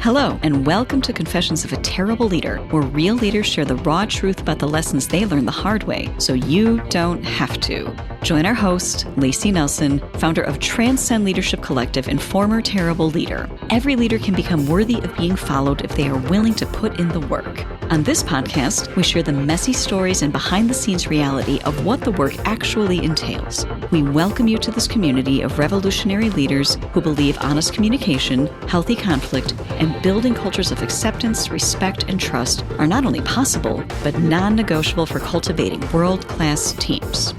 Hello, and welcome to Confessions of a Terrible Leader, where real leaders share the raw truth about the lessons they learned the hard way, so you don't have to. Join our host, Lacey Nelson, founder of Transcend Leadership Collective and former terrible leader. Every leader can become worthy of being followed if they are willing to put in the work. On this podcast, we share the messy stories and behind-the-scenes reality of what the work actually entails. We welcome you to this community of revolutionary leaders who believe honest communication, healthy conflict, and building cultures of acceptance, respect, and trust are not only possible, but non-negotiable for cultivating world-class teams.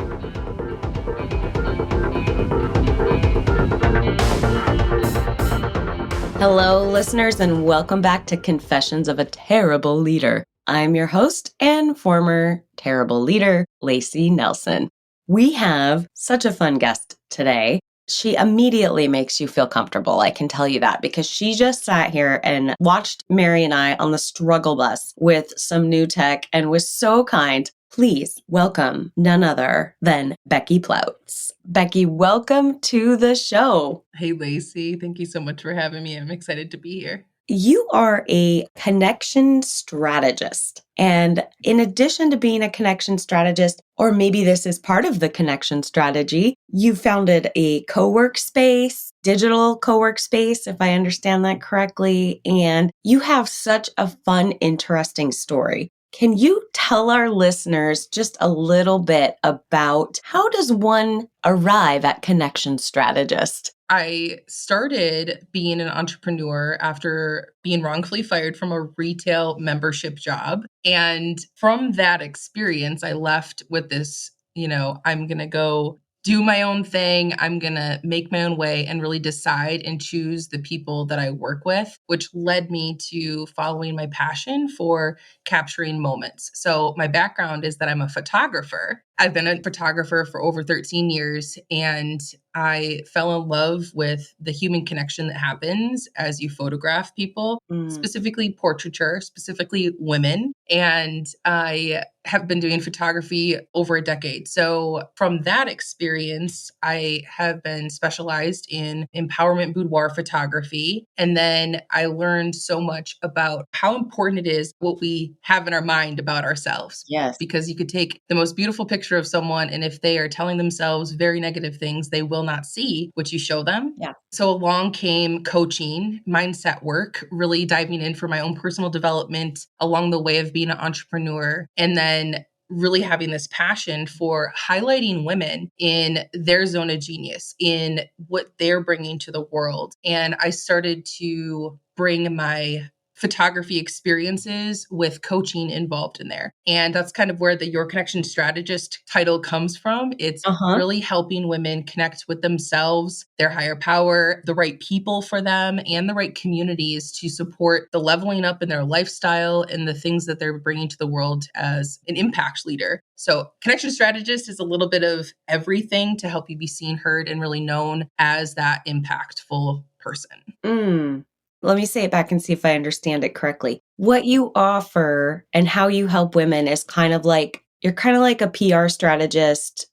Hello, listeners, and welcome back to Confessions of a Terrible Leader. I'm your host and former terrible leader, Lacey Nelson. We have such a fun guest today. She immediately makes you feel comfortable, I can tell you that, because she just sat here and watched Mary and I on the struggle bus with some new tech and was so kind. Please welcome none other than Becky Plautz. Becky, welcome to the show. Hey, Lacey. Thank you so much for having me. I'm excited to be here. You are a connection strategist. And in addition to being a connection strategist, or maybe this is part of the connection strategy, you founded a co-work space, digital co-work space, if I understand that correctly. And you have such a fun, interesting story. Can you tell our listeners just a little bit about how does one arrive at connection strategist? I started being an entrepreneur after being wrongfully fired from a retail membership job. And from that experience, I left with this, I'm going to go do my own thing. I'm going to make my own way and really decide and choose the people that I work with, which led me to following my passion for capturing moments. So my background is that I'm a photographer. I've been a photographer for over 13 years, and I fell in love with the human connection that happens as you photograph people, specifically portraiture, specifically women. And I have been doing photography over a decade. So from that experience, I have been specialized in empowerment boudoir photography. And then I learned so much about how important it is what we have in our mind about ourselves. Yes. Because you could take the most beautiful picture of someone, and if they are telling themselves very negative things, they will not see what you show them. Yeah. So along came coaching, mindset work, really diving in for my own personal development along the way of being an entrepreneur. And then really having this passion for highlighting women in their zone of genius, in what they're bringing to the world. And I started to bring my photography experiences with coaching involved in there. And that's kind of where the Your Connection Strategist title comes from. It's really helping women connect with themselves, their higher power, the right people for them, and the right communities to support the leveling up in their lifestyle and the things that they're bringing to the world as an impact leader. So Connection Strategist is a little bit of everything to help you be seen, heard, and really known as that impactful person. Let me say it back and see if I understand it correctly. What you offer and how you help women is you're kind of like a PR strategist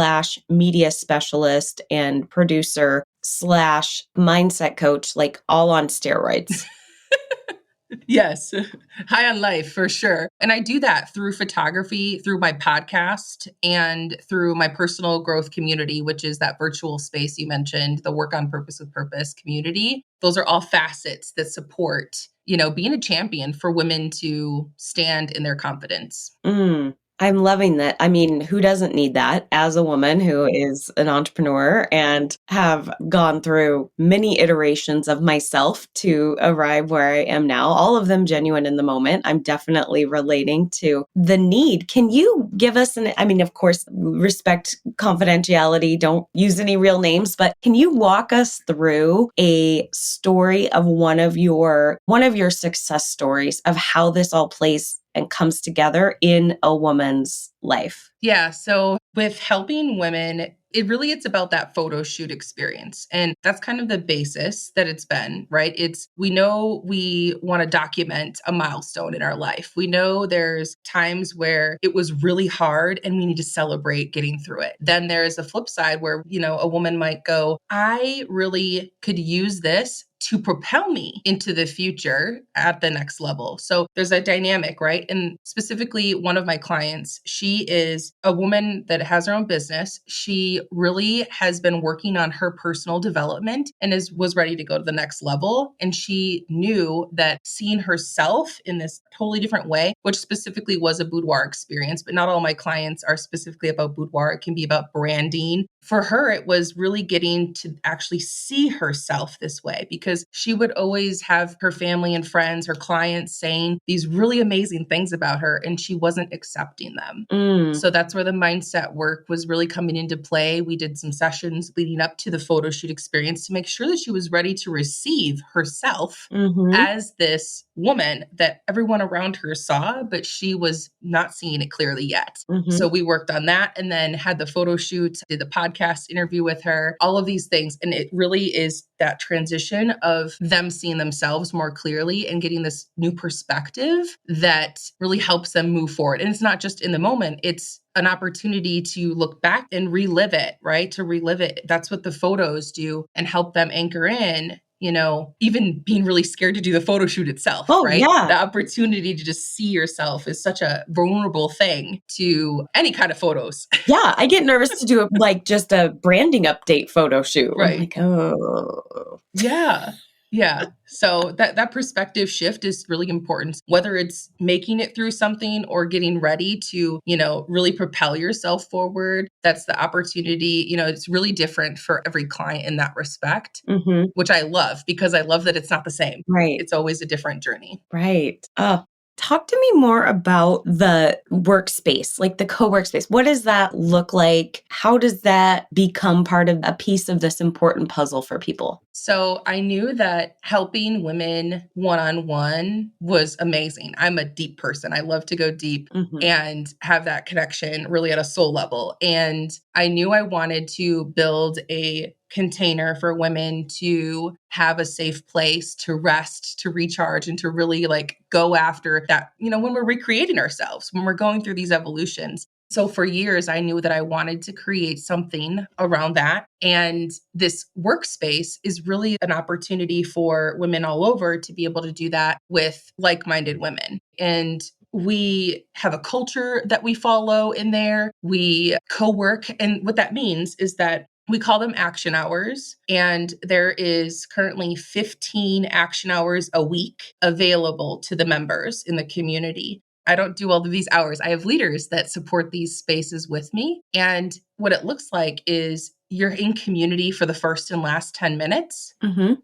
/ media specialist and producer / mindset coach, like all on steroids. Yes. High on life for sure. And I do that through photography, through my podcast, and through my personal growth community, which is that virtual space you mentioned, the Work on Purpose with Purpose community. Those are all facets that support, being a champion for women to stand in their confidence. I'm loving that. I mean, who doesn't need that as a woman who is an entrepreneur and have gone through many iterations of myself to arrive where I am now, all of them genuine in the moment. I'm definitely relating to the need. Can you give us of course, respect confidentiality, don't use any real names, but can you walk us through a story of one of your success stories of how this all plays and comes together in a woman's life? Yeah. So with helping women, it's about that photo shoot experience. And that's kind of the basis that it's been, right? We know we want to document a milestone in our life. We know there's times where it was really hard and we need to celebrate getting through it. Then there's a flip side where, a woman might go, I really could use this to propel me into the future at the next level. So there's a dynamic, right? And specifically, one of my clients, she is a woman that has her own business. She really has been working on her personal development and was ready to go to the next level. And she knew that seeing herself in this totally different way, which specifically was a boudoir experience, but not all my clients are specifically about boudoir. It can be about branding. For her, it was really getting to actually see herself this way, because she would always have her family and friends, her clients saying these really amazing things about her, and she wasn't accepting them. So that's where the mindset work was really coming into play. We did some sessions leading up to the photo shoot experience to make sure that she was ready to receive herself as this woman that everyone around her saw, but she was not seeing it clearly yet. So we worked on that and then had the photo shoot, did the podcast interview with her, all of these things. And it really is that transition of them seeing themselves more clearly and getting this new perspective that really helps them move forward. And it's not just in the moment, it's an opportunity to look back and relive it, right? To relive it. That's what the photos do and help them anchor in, even being really scared to do the photo shoot itself, right? Yeah. The opportunity to just see yourself is such a vulnerable thing to any kind of photos. Yeah, I get nervous to do just a branding update photo shoot. Right. I'm like, oh. Yeah. Yeah. So that perspective shift is really important, whether it's making it through something or getting ready to, really propel yourself forward. That's the opportunity. It's really different for every client in that respect, which I love because I love that it's not the same. Right. It's always a different journey. Right. Talk to me more about the workspace, like the co-work space. What does that look like? How does that become part of a piece of this important puzzle for people? So I knew that helping women one-on-one was amazing. I'm a deep person. I love to go deep and have that connection really at a soul level. And I knew I wanted to build a container for women to have a safe place to rest, to recharge, and to really go after that, when we're recreating ourselves, when we're going through these evolutions. So for years, I knew that I wanted to create something around that. And this workspace is really an opportunity for women all over to be able to do that with like-minded women. And we have a culture that we follow in there. We co-work. And what that means is that we call them action hours, and there is currently 15 action hours a week available to the members in the community. I don't do all of these hours. I have leaders that support these spaces with me. And what it looks like is you're in community for the first and last 10 minutes,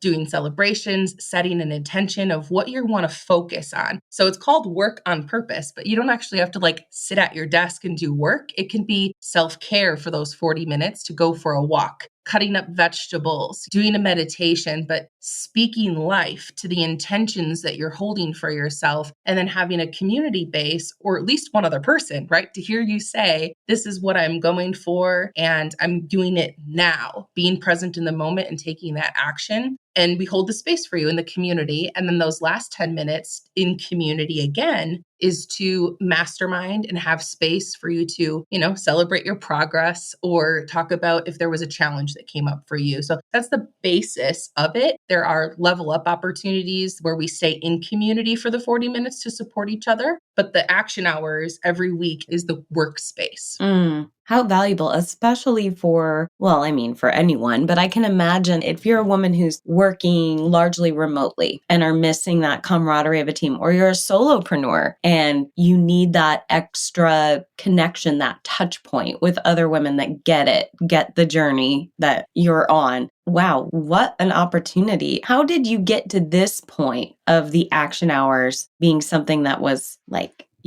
doing celebrations, setting an intention of what you want to focus on. So it's called work on purpose, but you don't actually have to sit at your desk and do work. It can be self-care for those 40 minutes to go for a walk, cutting up vegetables, doing a meditation, but speaking life to the intentions that you're holding for yourself, and then having a community base or at least one other person, right? To hear you say, this is what I'm going for and I'm doing it now, being present in the moment and taking that action. And we hold the space for you in the community. And then those last 10 minutes in community again is to mastermind and have space for you to, celebrate your progress or talk about if there was a challenge that came up for you. So that's the basis of it. There are level up opportunities where we stay in community for the 40 minutes to support each other. But the action hours every week is the workspace. How valuable, especially for anyone, but I can imagine if you're a woman who's working largely remotely and are missing that camaraderie of a team, or you're a solopreneur and you need that extra connection, that touch point with other women that get the journey that you're on. Wow, what an opportunity. How did you get to this point of the action hours being something that was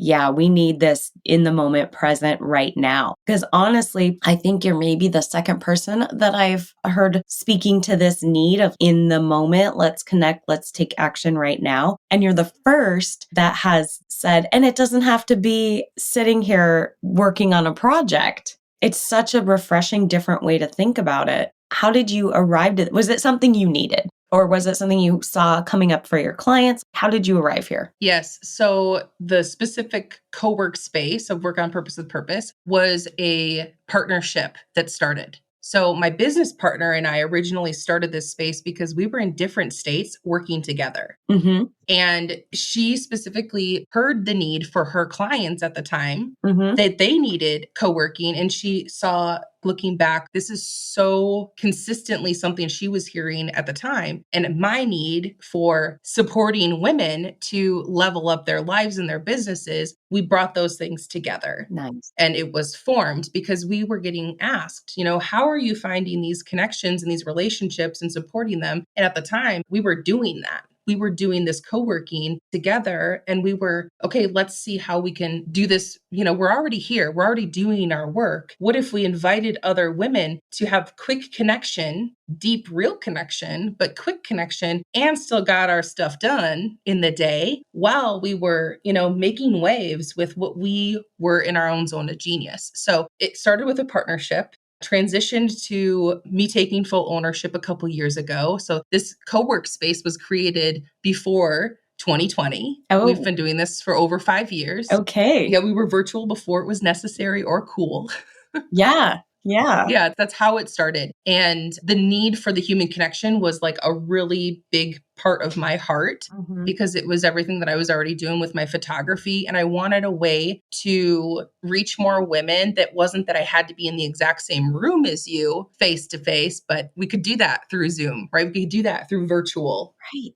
yeah, we need this in the moment present right now? Because honestly, I think you're maybe the second person that I've heard speaking to this need of in the moment, let's connect, let's take action right now. And you're the first that has said, and it doesn't have to be sitting here working on a project. It's such a refreshing, different way to think about it. How did you arrive at it? Was it something you needed? Or was it something you saw coming up for your clients? How did you arrive here? Yes. So the specific co-work space of Work on Purpose with Purpose was a partnership that started. So my business partner and I originally started this space because we were in different states working together. Mm-hmm. And she specifically heard the need for her clients at the time Mm-hmm. that they needed co-working. And she saw, looking back, this is so consistently something she was hearing at the time. And my need for supporting women to level up their lives and their businesses, we brought those things together. Nice. And it was formed because we were getting asked, how are you finding these connections and these relationships and supporting them? And at the time, we were doing that. We were doing this co-working together and we were, okay, let's see how we can do this. We're already here. We're already doing our work. What if we invited other women to have quick connection, deep, real connection, but quick connection, and still got our stuff done in the day while we were, making waves with what we were in our own zone of genius. So it started with a partnership, transitioned to me taking full ownership a couple years ago. So this co-work space was created before 2020. Oh. We've been doing this for over 5 years. Okay. Yeah, we were virtual before it was necessary or cool. Yeah. Yeah. Yeah, that's how it started. And the need for the human connection was like a really big part of my heart because it was everything that I was already doing with my photography. And I wanted a way to reach more women that wasn't that I had to be in the exact same room as you face to face, but we could do that through Zoom, right? We could do that through virtual. Right.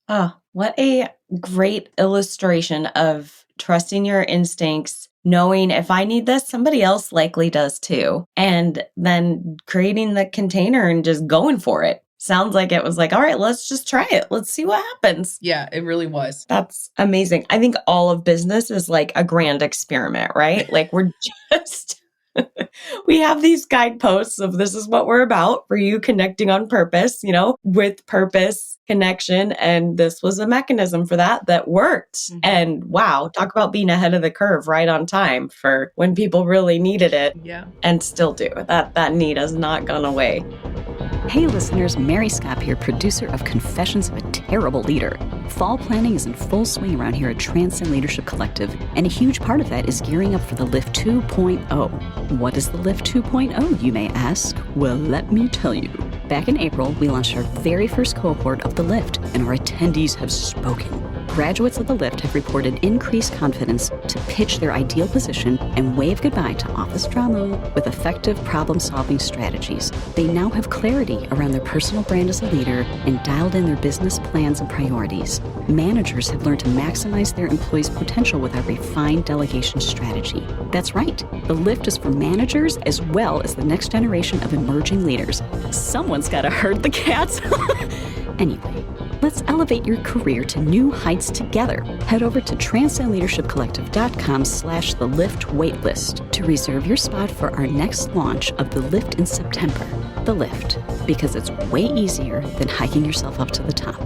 Oh, what a great illustration of trusting your instincts, knowing if I need this, somebody else likely does too. And then creating the container and just going for it. Sounds like it was like, all right, let's just try it. Let's see what happens. Yeah, it really was. That's amazing. I think all of business is like a grand experiment, right? Like we're just... we have these guideposts of this is what we're about for you connecting on purpose, with purpose, connection. And this was a mechanism for that worked. Mm-hmm. And wow, talk about being ahead of the curve, right on time for when people really needed it. Yeah. And still do. That need has not gone away. Hey listeners, Mary Scopp here, producer of Confessions of a Terrible Leader. Fall planning is in full swing around here at Transcend Leadership Collective, and a huge part of that is gearing up for the Lift 2.0. What is the Lift 2.0, you may ask? Well, let me tell you. Back in April, we launched our very first cohort of the Lift, and our attendees have spoken. Graduates of the Lift have reported increased confidence to pitch their ideal position and wave goodbye to office drama with effective problem-solving strategies. They now have clarity around their personal brand as a leader and dialed in their business plans and priorities. Managers have learned to maximize their employees' potential with our refined delegation strategy. That's right, the Lift is for managers as well as the next generation of emerging leaders. Someone's got to herd the cats. Anyway, let's elevate your career to new heights together. Head over to transcendleadershipcollective.com/the Lift waitlist to reserve your spot for our next launch of the Lift in September. The Lift, because it's way easier than hiking yourself up to the top.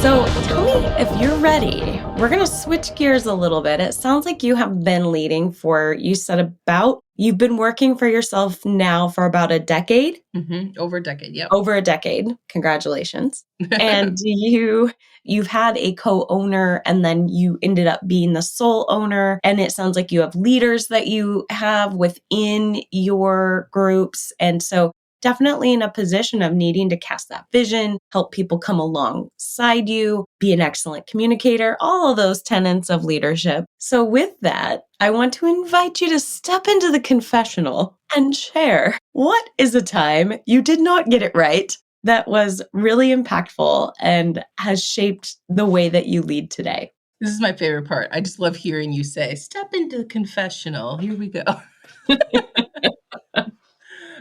So tell me if you're ready. We're going to switch gears a little bit. It sounds like you have been leading you've been working for yourself now for about a decade? Mm-hmm. Over a decade, yep. Over a decade. Congratulations. And you've had a co-owner and then you ended up being the sole owner. And it sounds like you have leaders that you have within your groups. And so definitely in a position of needing to cast that vision, help people come alongside you, be an excellent communicator, all of those tenets of leadership. So with that, I want to invite you to step into the confessional and share what is a time you did not get it right that was really impactful and has shaped the way that you lead today. This is my favorite part. I just love hearing you say, step into the confessional. Here we go.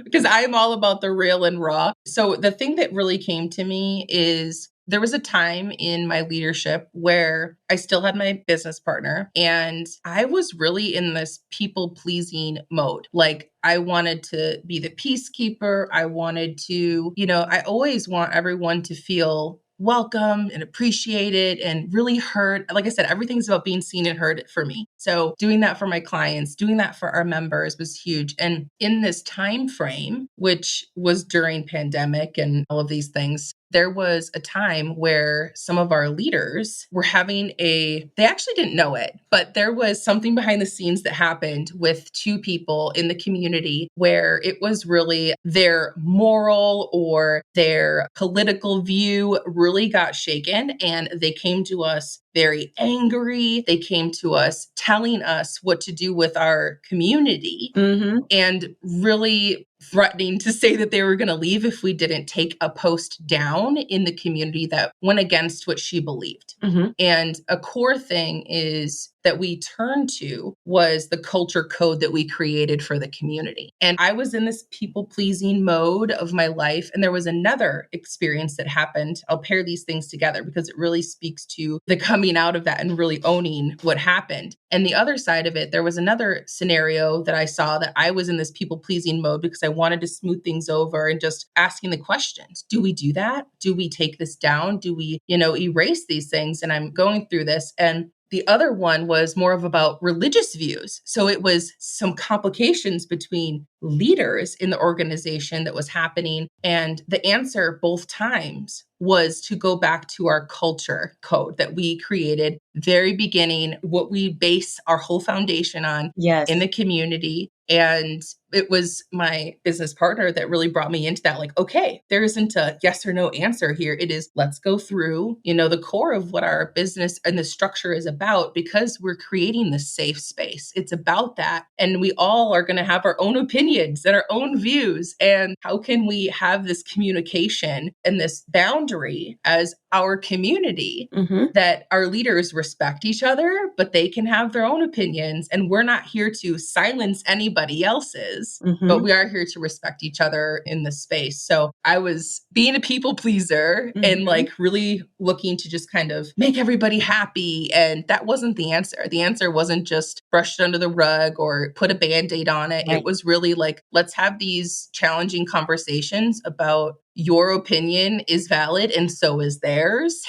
Because I'm all about the real and raw. So the thing that really came to me is there was a time in my leadership where I still had my business partner and I was really in this people-pleasing mode. Like I wanted to be the peacekeeper. I wanted to, I always want everyone to feel welcome and appreciated and really heard. Like I said, everything's about being seen and heard for me. So doing that for my clients, doing that for our members was huge. And in this time frame, which was during pandemic and all of these things, there was a time where some of our leaders were having they actually didn't know it, but there was something behind the scenes that happened with two people in the community where it was really their moral or their political view really got shaken. And they came to us very angry. They came to us telling us what to do with our community. And really threatening to say that they were going to leave if we didn't take a post down in the community that went against what she believed. And a core thing is that we turned to was the culture code that we created for the community. And I was in this people-pleasing mode of my life. And there was another experience that happened. I'll pair these things together because it really speaks to the coming out of that and really owning what happened. And the other side of it, there was another scenario that I saw that I was in this people-pleasing mode because I wanted to smooth things over and just asking the questions. Do we do that? Do we take this down? Do we, erase these things? And I'm going through this. And the other one was more of about religious views. So it was some complications between leaders in the organization that was happening. And the answer both times was to go back to our culture code that we created very beginning, what we base our whole foundation on in the community. And it was my business partner that really brought me into that. Like, okay, there isn't a yes or no answer here. It is, let's go through, the core of what our business and the structure is about, because we're creating this safe space. It's about that. And we all are going to have our own opinions and our own views. And how can we have this communication and this boundary as our community that our leaders respect each other, but they can have their own opinions. And we're not here to silence anybody else's, but we are here to respect each other in this space. So I was being a people pleaser and like really looking to just kind of make everybody happy. And that wasn't the answer. The answer wasn't just brushed under the rug or put a Band-Aid on it. It was really like, let's have these challenging conversations about your opinion is valid and so is theirs.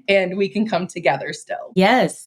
And we can come together still. Yes.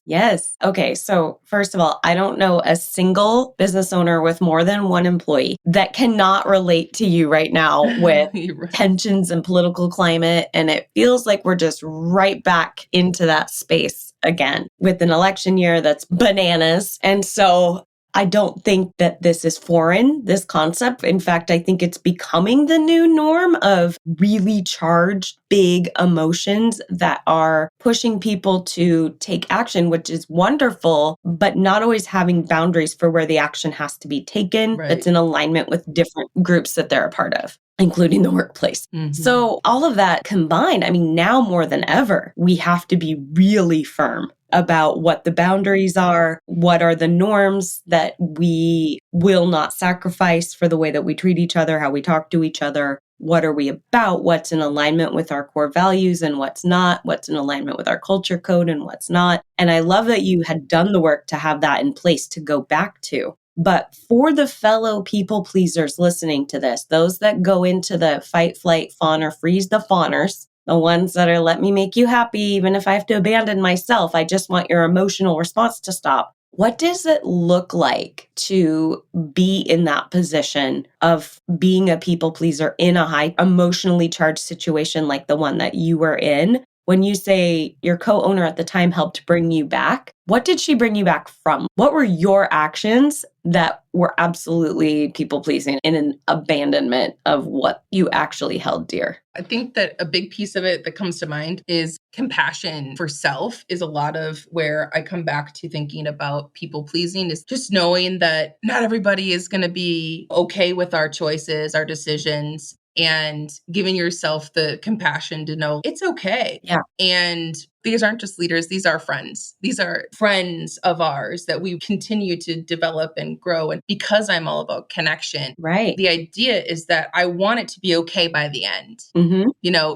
Okay. So first of all, I don't know a single business owner with more than one employee that cannot relate to you right now with tensions and political climate. And it feels like we're just right back into that space again with an election year that's bananas. And so I don't think that this is foreign, this concept. In fact, I think it's becoming the new norm of really charged, big emotions that are pushing people to take action, which is wonderful, but not always having boundaries for where the action has to be taken that's in alignment with different groups that they're a part of, including the workplace. So all of that combined, I mean, now more than ever, we have to be really firm about what the boundaries are, what are the norms that we will not sacrifice for the way that we treat each other, how we talk to each other. What are we about? What's in alignment with our core values and what's not? What's in alignment with our culture code and what's not? And I love that you had done the work to have that in place to go back to. But for the fellow people pleasers listening to this, those that go into the fight, flight, fawn, or freeze, the fawners, the ones that are, let me make you happy, even if I have to abandon myself. I just want your emotional response to stop. What does it look like to be in that position of being a people pleaser in a high emotionally charged situation like the one that you were in? When you say your co-owner at the time helped bring you back, what did she bring you back from? What were your actions that were absolutely people-pleasing in an abandonment of what you actually held dear? I think that a big piece of it that comes to mind is compassion for self is a lot of where I come back to thinking about people-pleasing, is just knowing that not everybody is going to be okay with our choices, our decisions, and giving yourself the compassion to know it's okay. And these aren't just leaders, these are friends. These are friends of ours that we continue to develop and grow. And because I'm all about connection, the idea is that I want it to be okay by the end.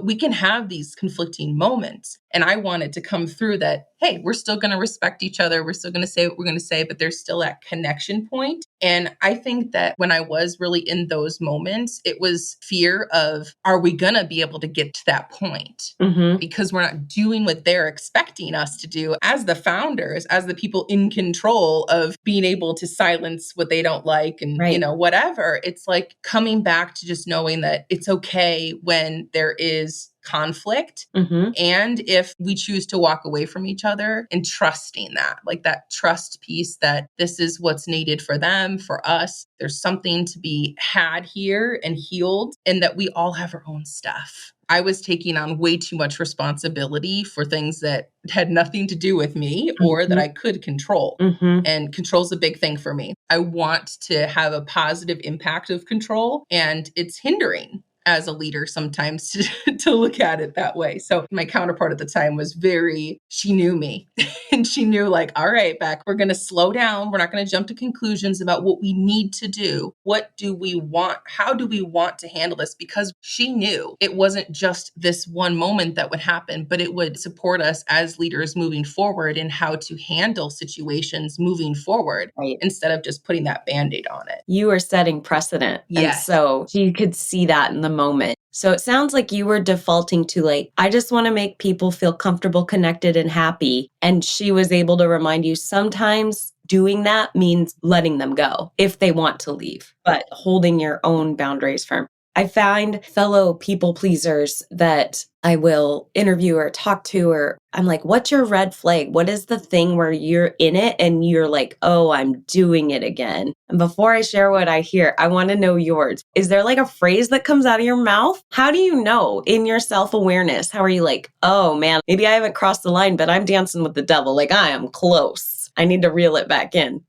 We can have these conflicting moments. And I want it to come through that, hey, we're still going to respect each other. We're still going to say what we're going to say, but there's still that connection point. And I think that when I was really in those moments, it was fear of, are we going to be able to get to that point? Because we're not doing what they're they're expecting us to do as the founders, as the people in control of being able to silence what they don't like and, Right. whatever. It's like coming back to just knowing that it's okay when there is conflict. Mm-hmm. And if we choose to walk away from each other and trusting that, like that trust piece that this is what's needed for them, for us, there's something to be had here and healed, and that we all have our own stuff. I was taking on way too much responsibility for things that had nothing to do with me or that I could control. Mm-hmm. And control's a big thing for me. I want to have a positive impact of control, and it's hindering as a leader sometimes to look at it that way. So my counterpart at the time was she knew me and she knew like, all right, Beck, we're going to slow down. We're not going to jump to conclusions about what we need to do. What do we want? How do we want to handle this? Because she knew it wasn't just this one moment that would happen, but it would support us as leaders moving forward in how to handle situations moving forward, Right. instead of just putting that Band-Aid on it. You were setting precedent. Yes. And so you could see that in the moment. So it sounds like you were defaulting to like, I just want to make people feel comfortable, connected, and happy. And she was able to remind you sometimes doing that means letting them go if they want to leave, but holding your own boundaries firm. I find fellow people pleasers that I will interview or talk to, or I'm like, what's your red flag? What is the thing where you're in it and you're like, oh, I'm doing it again? And before I share what I hear, I want to know yours. Is there like a phrase that comes out of your mouth? How do you know in your self-awareness? How are you like, oh man, maybe I haven't crossed the line, but I'm dancing with the devil. Like I am close. I need to reel it back in.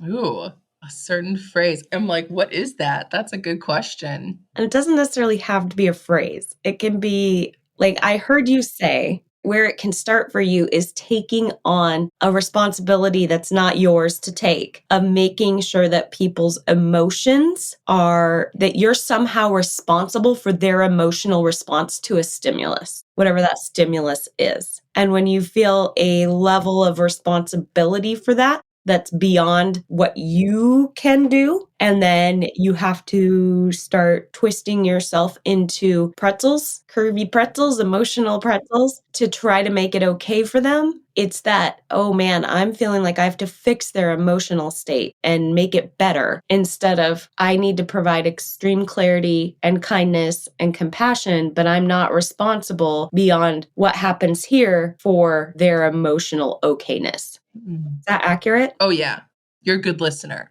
Ooh. A certain phrase. I'm like, what is that? That's a good question. And it doesn't necessarily have to be a phrase. It can be like I heard you say, where it can start for you is taking on a responsibility that's not yours to take, of making sure that people's emotions that you're somehow responsible for their emotional response to a stimulus, whatever that stimulus is. And when you feel a level of responsibility for that, that's beyond what you can do. And then you have to start twisting yourself into pretzels, curvy pretzels, emotional pretzels to try to make it okay for them. It's that, oh man, I'm feeling like I have to fix their emotional state and make it better instead of I need to provide extreme clarity and kindness and compassion, but I'm not responsible beyond what happens here for their emotional okayness. Is that accurate? Oh, yeah. You're a good listener.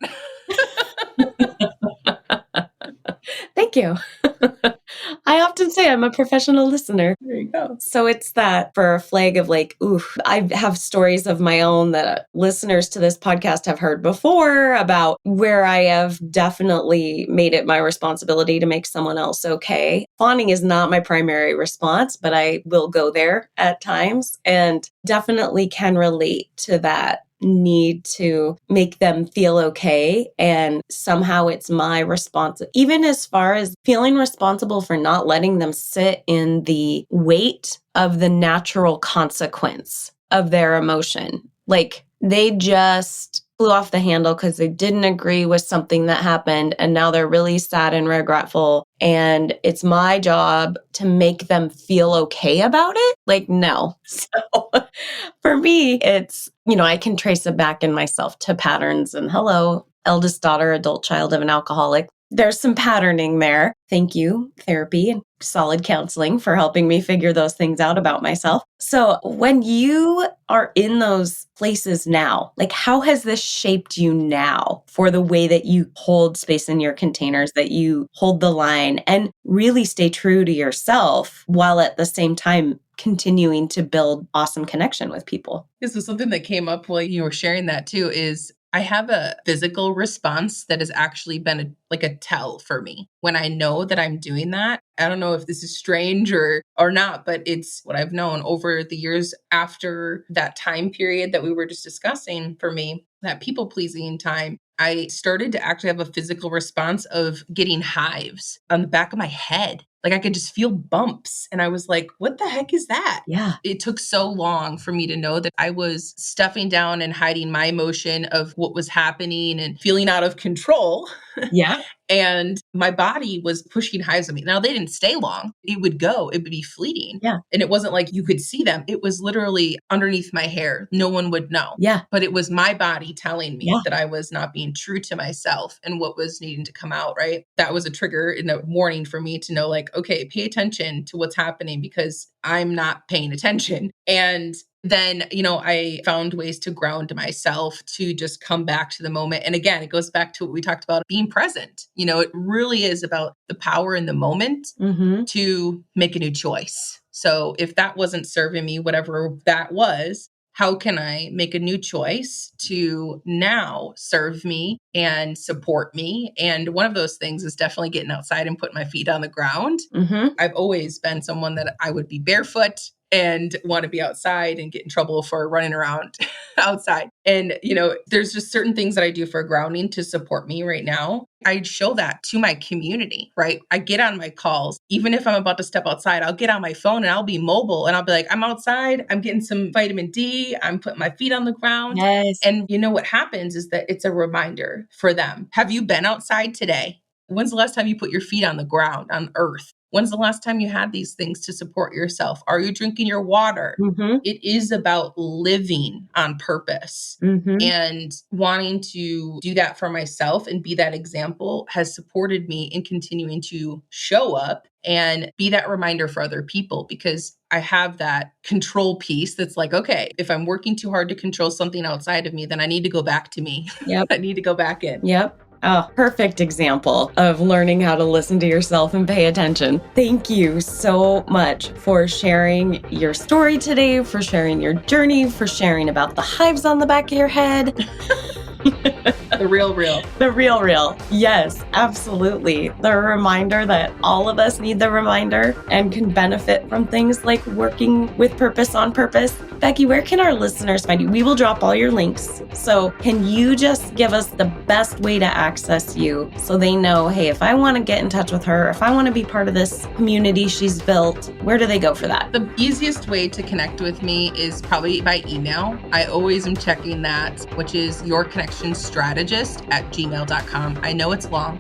Thank you. I often say I'm a professional listener. There you go. So it's that for a flag of like, oof, I have stories of my own that listeners to this podcast have heard before about where I have definitely made it my responsibility to make someone else okay. Fawning is not my primary response, but I will go there at times and definitely can relate to that need to make them feel okay. And somehow it's my response, even as far as feeling responsible for not letting them sit in the weight of the natural consequence of their emotion. Like they just flew off the handle because they didn't agree with something that happened. And now they're really sad and regretful. And it's my job to make them feel okay about it. Like, no. So for me, it's, I can trace it back in myself to patterns and hello, eldest daughter, adult child of an alcoholic. There's some patterning there. Thank you, therapy and solid counseling for helping me figure those things out about myself. So when you are in those places now, like how has this shaped you now for the way that you hold space in your containers, that you hold the line and really stay true to yourself while at the same time continuing to build awesome connection with people? This is something that came up while you were sharing that too, is I have a physical response that has actually been like a tell for me. When I know that I'm doing that, I don't know if this is strange or not, but it's what I've known over the years after that time period that we were just discussing for me, that people pleasing time. I started to actually have a physical response of getting hives on the back of my head. Like I could just feel bumps. And I was like, what the heck is that? Yeah. It took so long for me to know that I was stuffing down and hiding my emotion of what was happening and feeling out of control. Yeah. And my body was pushing hives on me. Now, they didn't stay long. It would go, it would be fleeting. Yeah. And it wasn't like you could see them. It was literally underneath my hair. No one would know. Yeah. But it was my body telling me Yeah. that I was not being true to myself and what was needing to come out, right? That was a trigger and a warning for me to know, like, okay, pay attention to what's happening because I'm not paying attention. And then, I found ways to ground myself to just come back to the moment. And again, it goes back to what we talked about, being present. It really is about the power in the moment to make a new choice. So if that wasn't serving me, whatever that was, how can I make a new choice to now serve me and support me? And one of those things is definitely getting outside and putting my feet on the ground. I've always been someone that I would be barefoot and want to be outside and get in trouble for running around outside. And, there's just certain things that I do for grounding to support me right now. I show that to my community, right? I get on my calls. Even if I'm about to step outside, I'll get on my phone and I'll be mobile and I'll be like, I'm outside, I'm getting some vitamin D, I'm putting my feet on the ground. Yes. And what happens is that it's a reminder for them. Have you been outside today? When's the last time you put your feet on the ground, on earth? When's the last time you had these things to support yourself? Are you drinking your water? It is about living on purpose. And wanting to do that for myself and be that example has supported me in continuing to show up and be that reminder for other people, because I have that control piece that's like, okay, if I'm working too hard to control something outside of me, then I need to go back to me. Yep. I need to go back in. Yep. Oh, perfect example of learning how to listen to yourself and pay attention. Thank you so much for sharing your story today, for sharing your journey, for sharing about the hives on the back of your head. The real. The real. Yes, absolutely. The reminder that all of us need the reminder and can benefit from things like working with purpose on purpose. Becky, where can our listeners find you? We will drop all your links. So can you just give us the best way to access you so they know, hey, if I want to get in touch with her, if I want to be part of this community she's built, where do they go for that? The easiest way to connect with me is probably by email. I always am checking that, which is yourconnectionstrategist@gmail.com. I know it's long,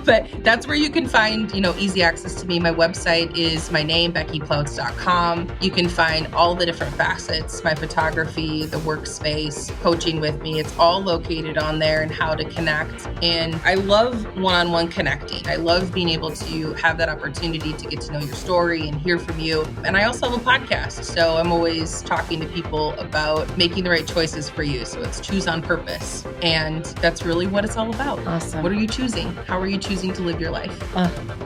but that's where you can find, easy access to me. My website is my name, BeckyPlautz.com. You can find all the different facets, my photography, the workspace, coaching with me. It's all located on there and how to connect. And I love one-on-one connecting. I love being able to have that opportunity to get to know your story and hear from you. And I also have a podcast. So I'm always talking to people about making the right choices for you. So it's choose on purpose. And that's really what it's all about. Awesome. What are you choosing? How are you choosing to live your life?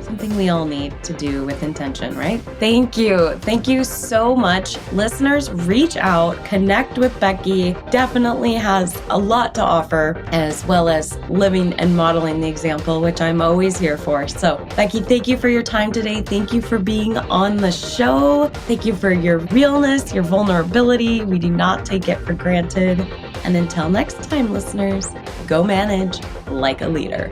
Something we all need to do with intention, right? Thank you. Thank you so much. Listeners, reach out, connect with Becky. Definitely has a lot to offer, as well as living and modeling the example, which I'm always here for. So, Becky, thank you for your time today. Thank you for being on the show. Thank you for your realness, your vulnerability. We do not take it for granted. And until next time, listeners, go manage like a leader.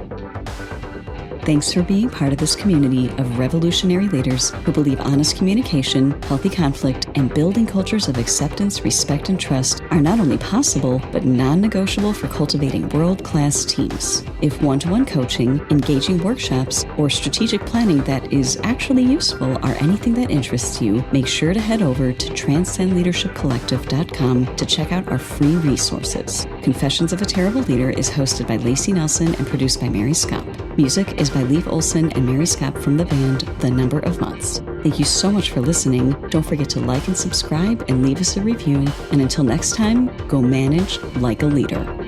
Thanks for being part of this community of revolutionary leaders who believe honest communication, healthy conflict, and building cultures of acceptance, respect, and trust are not only possible, but non-negotiable for cultivating world-class teams. If one-to-one coaching, engaging workshops, or strategic planning that is actually useful are anything that interests you, make sure to head over to transcendleadershipcollective.com to check out our free resources. Confessions of a Terrible Leader is hosted by Lacey Nelson and produced by Mary Scott. Music is by Leif Olson and Mary Scott from the band The Number of Months. Thank you so much for listening. Don't forget to like and subscribe and leave us a review. And until next time, go manage like a leader.